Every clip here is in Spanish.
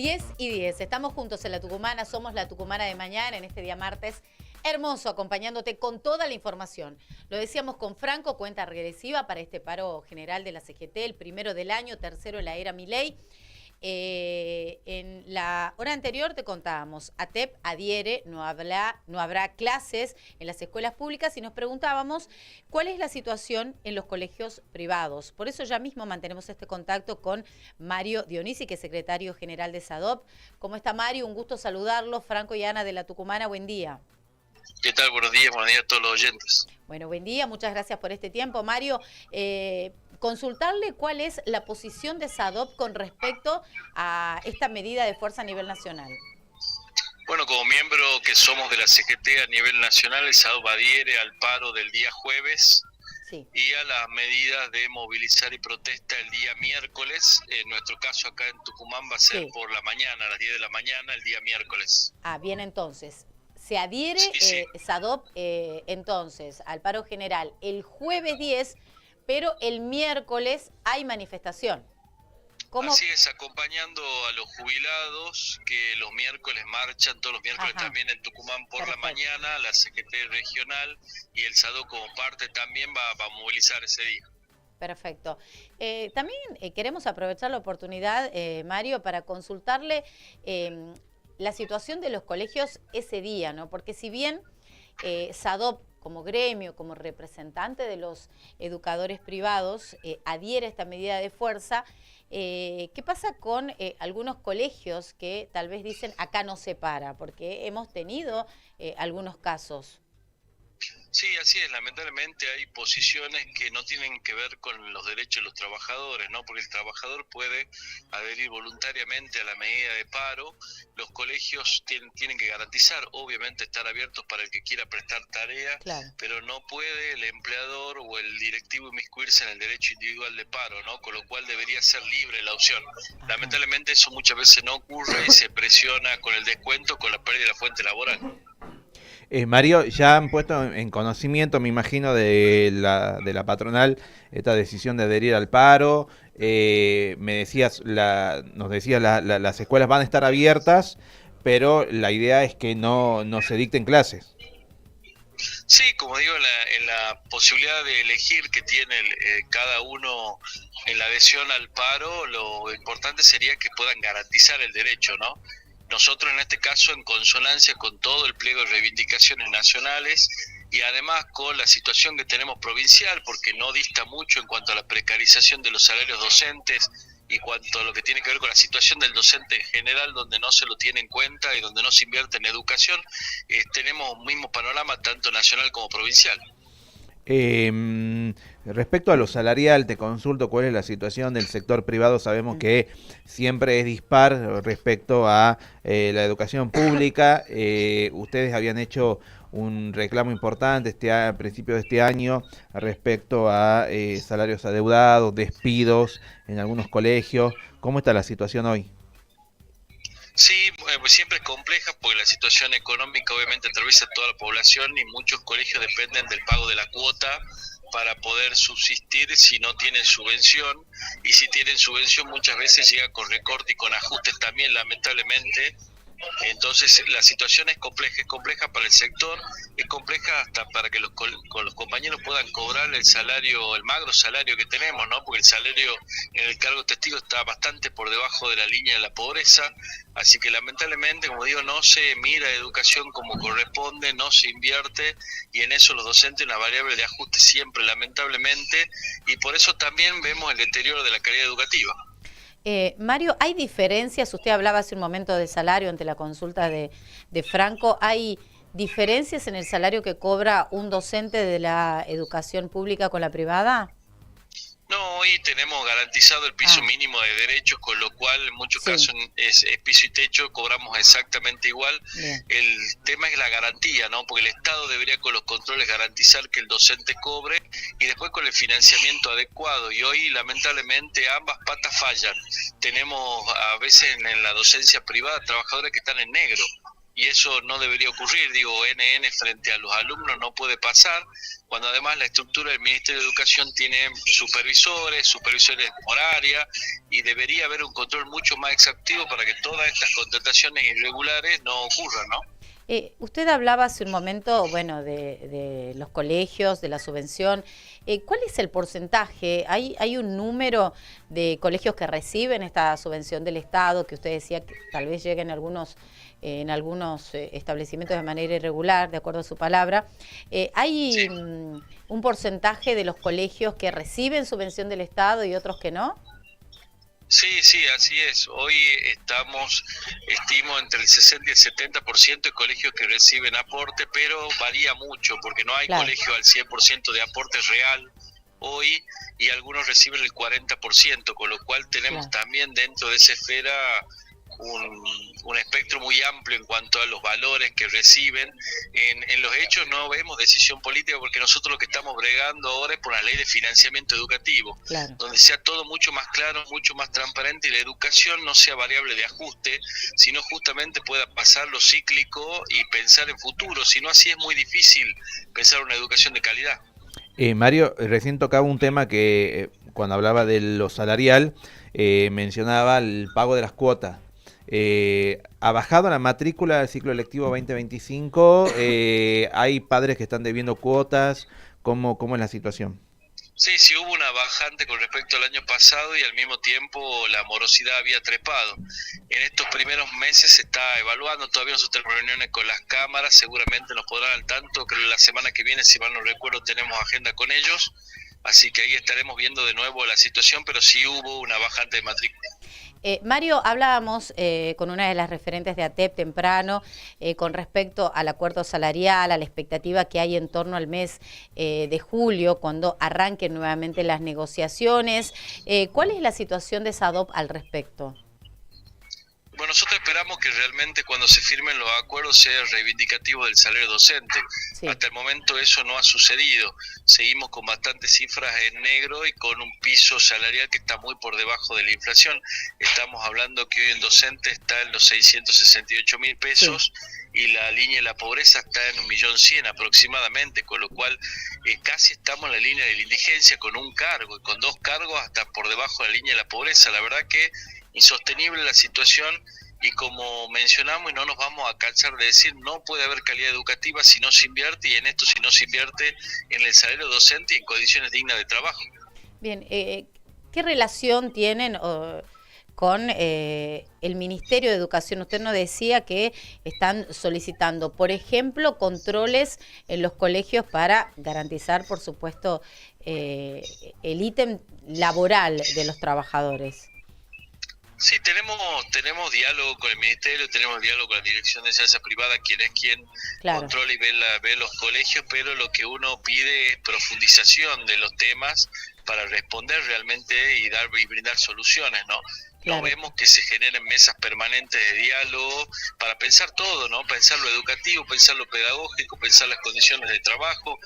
10:10. Estamos juntos en La Tucumana, somos La Tucumana de mañana, en este día martes hermoso, acompañándote con toda la información. Lo decíamos con Franco, cuenta regresiva para este paro general de la CGT, el primero del año, tercero en la era Milei. En la hora anterior te contábamos, ATEP adhiere, no habrá clases en las escuelas públicas y nos preguntábamos cuál es la situación en los colegios privados. Por eso ya mismo mantenemos este contacto con Mario Dionisi, que es secretario general de SADOP. ¿Cómo está, Mario? Un gusto saludarlo. Franco y Ana de La Tucumana, buen día. ¿Qué tal? Buenos días a todos los oyentes. Bueno, buen día, muchas gracias por este tiempo. Mario, consultarle cuál es la posición de SADOP con respecto a esta medida de fuerza a nivel nacional. Bueno, como miembro que somos de la CGT a nivel nacional, el SADOP adhiere al paro del día jueves y a las medidas de movilizar y protesta el día miércoles. En nuestro caso acá en Tucumán va a ser por la mañana, a las 10 de la mañana, el día miércoles. Ah, bien, entonces. Se adhiere SADOP entonces al paro general el jueves 10, pero el miércoles hay manifestación. ¿Cómo? Así es, acompañando a los jubilados que los miércoles marchan, todos los miércoles también en Tucumán por la mañana, la CGT regional y el SADOP como parte también va a movilizar ese día. Perfecto. También queremos aprovechar la oportunidad, Mario, para consultarle la situación de los colegios ese día, ¿no? Porque si bien SADOP como gremio, como representante de los educadores privados, adhiere a esta medida de fuerza, ¿qué pasa con algunos colegios que tal vez dicen acá no se para? Porque hemos tenido algunos casos. Sí, así es. Lamentablemente hay posiciones que no tienen que ver con los derechos de los trabajadores, ¿no? Porque el trabajador puede adherir voluntariamente a la medida de paro. Los colegios tienen que garantizar, obviamente, estar abiertos para el que quiera prestar tarea, pero no puede el empleador o el directivo inmiscuirse en el derecho individual de paro, ¿no? Con lo cual debería ser libre la opción. Lamentablemente eso muchas veces no ocurre y se presiona con el descuento, con la pérdida de la fuente laboral. Mario, ya han puesto en conocimiento, me imagino, de la patronal esta decisión de adherir al paro. Me decías, nos decías, las escuelas van a estar abiertas, pero la idea es que no se dicten clases. Sí, como digo, en la posibilidad de elegir que tiene cada uno en la adhesión al paro, lo importante sería que puedan garantizar el derecho, ¿no? Nosotros en este caso en consonancia con todo el pliego de reivindicaciones nacionales y además con la situación que tenemos provincial, porque no dista mucho en cuanto a la precarización de los salarios docentes y cuanto a lo que tiene que ver con la situación del docente en general, donde no se lo tiene en cuenta y donde no se invierte en educación, tenemos un mismo panorama tanto nacional como provincial. Respecto a lo salarial, te consulto cuál es la situación del sector privado. Sabemos que siempre es dispar respecto a la educación pública. Ustedes habían hecho un reclamo importante a principios de este año respecto a salarios adeudados, despidos en algunos colegios. ¿Cómo está la situación hoy? Sí, pues siempre es compleja porque la situación económica obviamente atraviesa toda la población y muchos colegios dependen del pago de la cuota para poder subsistir si no tienen subvención, y si tienen subvención muchas veces llega con recorte y con ajustes también, lamentablemente. Entonces la situación es compleja para el sector, es compleja hasta para que los compañeros puedan cobrar el salario, el magro salario que tenemos, ¿no? Porque el salario en el cargo testigo está bastante por debajo de la línea de la pobreza, así que lamentablemente, como digo, no se mira educación como corresponde, no se invierte, y en eso los docentes una variable de ajuste siempre, lamentablemente, y por eso también vemos el deterioro de la calidad educativa. Mario, ¿hay diferencias? Usted hablaba hace un momento de salario ante la consulta de Franco. ¿Hay diferencias en el salario que cobra un docente de la educación pública con la privada? No, hoy tenemos garantizado el piso mínimo de derechos, con lo cual en muchos casos es piso y techo, cobramos exactamente igual. El tema es la garantía, ¿no? Porque el Estado debería con los controles garantizar que el docente cobre y después con el financiamiento adecuado. Y hoy lamentablemente ambas patas fallan. Tenemos a veces en la docencia privada trabajadores que están en negro. y eso no debería ocurrir. Digo, NN frente a los alumnos no puede pasar, cuando además la estructura del Ministerio de Educación tiene supervisores horarias, y debería haber un control mucho más exhaustivo para que todas estas contrataciones irregulares no ocurran, ¿no? Usted hablaba hace un momento, bueno, de los colegios, de la subvención. ¿Cuál es el porcentaje? ¿Hay un número de colegios que reciben esta subvención del Estado, que usted decía que tal vez lleguen en algunos establecimientos de manera irregular, de acuerdo a su palabra? ¿Hay Sí. un porcentaje de los colegios que reciben subvención del Estado y otros que no? Sí, sí, así es. Hoy estimo entre el 60 y el 70% de colegios que reciben aporte, pero varía mucho porque no hay Claro. colegio al 100% de aporte real hoy, y algunos reciben el 40%, con lo cual tenemos Claro. también dentro de esa esfera un espectro muy amplio en cuanto a los valores que reciben. En los hechos no vemos decisión política, porque nosotros lo que estamos bregando ahora es por la ley de financiamiento educativo, Claro. donde sea todo mucho más claro, mucho más transparente, y la educación no sea variable de ajuste, sino justamente pueda pasar lo cíclico y pensar en futuro. Si no, así es muy difícil pensar una educación de calidad. Mario, recién tocaba un tema que cuando hablaba de lo salarial, mencionaba el pago de las cuotas. ¿Ha bajado la matrícula del ciclo lectivo 2025? ¿Hay padres que están debiendo cuotas? ¿Cómo es la situación? Sí, sí hubo una bajante con respecto al año pasado, y al mismo tiempo la morosidad había trepado. En estos primeros meses se está evaluando, todavía no se tenemos reuniones con las cámaras, seguramente nos podrán al tanto, creo que la semana que viene, si mal no recuerdo, tenemos agenda con ellos, así que ahí estaremos viendo de nuevo la situación, pero sí hubo una bajante de matrícula. Mario, hablábamos con una de las referentes de ATEP temprano con respecto al acuerdo salarial, a la expectativa que hay en torno al mes de julio, cuando arranquen nuevamente las negociaciones. ¿Cuál es la situación de SADOP al respecto? Bueno, nosotros esperamos que realmente cuando se firmen los acuerdos sea reivindicativo del salario docente. Sí. Hasta el momento eso no ha sucedido. Seguimos con bastantes cifras en negro y con un piso salarial que está muy por debajo de la inflación. Estamos hablando que hoy en docente está en los 668.000 pesos, sí, y la línea de la pobreza está en 1.100.000 aproximadamente, con lo cual casi estamos en la línea de la indigencia con un cargo, y con dos cargos hasta por debajo de la línea de la pobreza. La verdad que insostenible la situación, y como mencionamos, y no nos vamos a cansar de decir, no puede haber calidad educativa si no se invierte, y en esto si no se invierte en el salario docente y en condiciones dignas de trabajo. Bien, ¿qué relación tienen con el Ministerio de Educación? Usted nos decía que están solicitando, por ejemplo, controles en los colegios para garantizar, por supuesto, el ítem laboral de los trabajadores. Sí, tenemos diálogo con el Ministerio, tenemos diálogo con la Dirección de Enseñanza Privada, quien es quien Claro. controla y ve los colegios, pero lo que uno pide es profundización de los temas para responder realmente y brindar soluciones, ¿no? Claro. No vemos que se generen mesas permanentes de diálogo para pensar todo, ¿no? Pensar lo educativo, pensar lo pedagógico, pensar las condiciones de trabajo.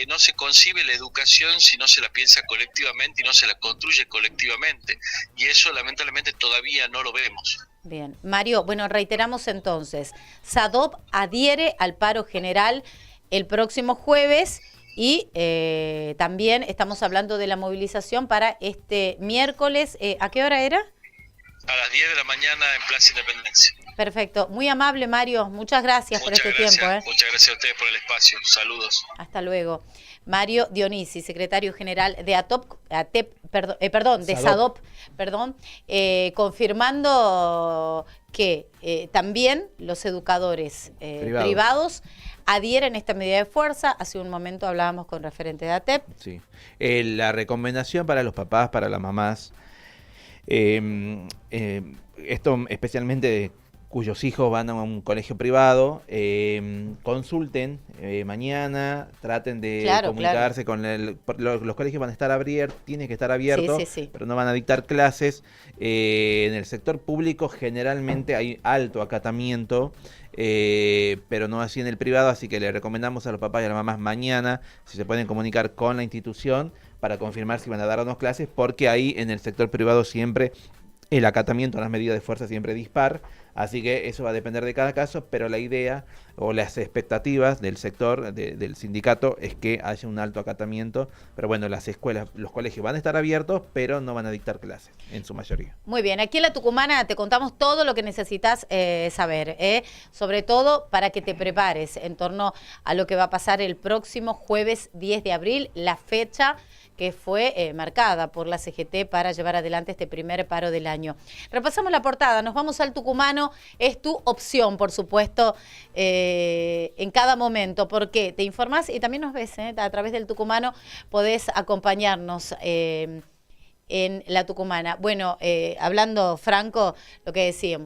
No se concibe la educación si no se la piensa colectivamente y no se la construye colectivamente. Y eso lamentablemente todavía no lo vemos. Bien. Mario, bueno, reiteramos entonces, SADOP adhiere al paro general el próximo jueves, y también estamos hablando de la movilización para este miércoles. ¿A qué hora era? A las 10 de la mañana en Plaza Independencia. Perfecto. Muy amable, Mario. Muchas gracias por este tiempo. Muchas gracias a ustedes por el espacio. Saludos. Hasta luego. Mario Dionisi, secretario general de SADOP, confirmando que también los educadores privados adhieren a esta medida de fuerza. Hace un momento hablábamos con referente de ATEP. Sí. La recomendación para los papás, para las mamás, esto especialmente cuyos hijos van a un colegio privado, consulten mañana, traten de comunicarse con los colegios. Van a estar abiertos, tienen que estar abiertos, sí. Pero no van a dictar clases. En el sector público generalmente hay alto acatamiento, pero no así en el privado, así que le recomendamos a los papás y a las mamás mañana si se pueden comunicar con la institución para confirmar si van a dar o no clases, porque ahí en el sector privado siempre el acatamiento a las medidas de fuerza siempre dispar, Así que eso va a depender de cada caso, pero la idea o las expectativas del sector, del sindicato, es que haya un alto acatamiento. Pero bueno, las escuelas, los colegios van a estar abiertos, pero no van a dictar clases, en su mayoría. Muy bien, aquí en La Tucumana te contamos todo lo que necesitas saber, sobre todo para que te prepares en torno a lo que va a pasar el próximo jueves 10 de abril, la fecha que fue marcada por la CGT para llevar adelante este primer paro del año. Repasamos la portada, nos vamos al Tucumano, es tu opción, por supuesto, en cada momento, porque te informás y también nos ves, a través del Tucumano podés acompañarnos en La Tucumana. Bueno, hablando franco, lo que decíamos.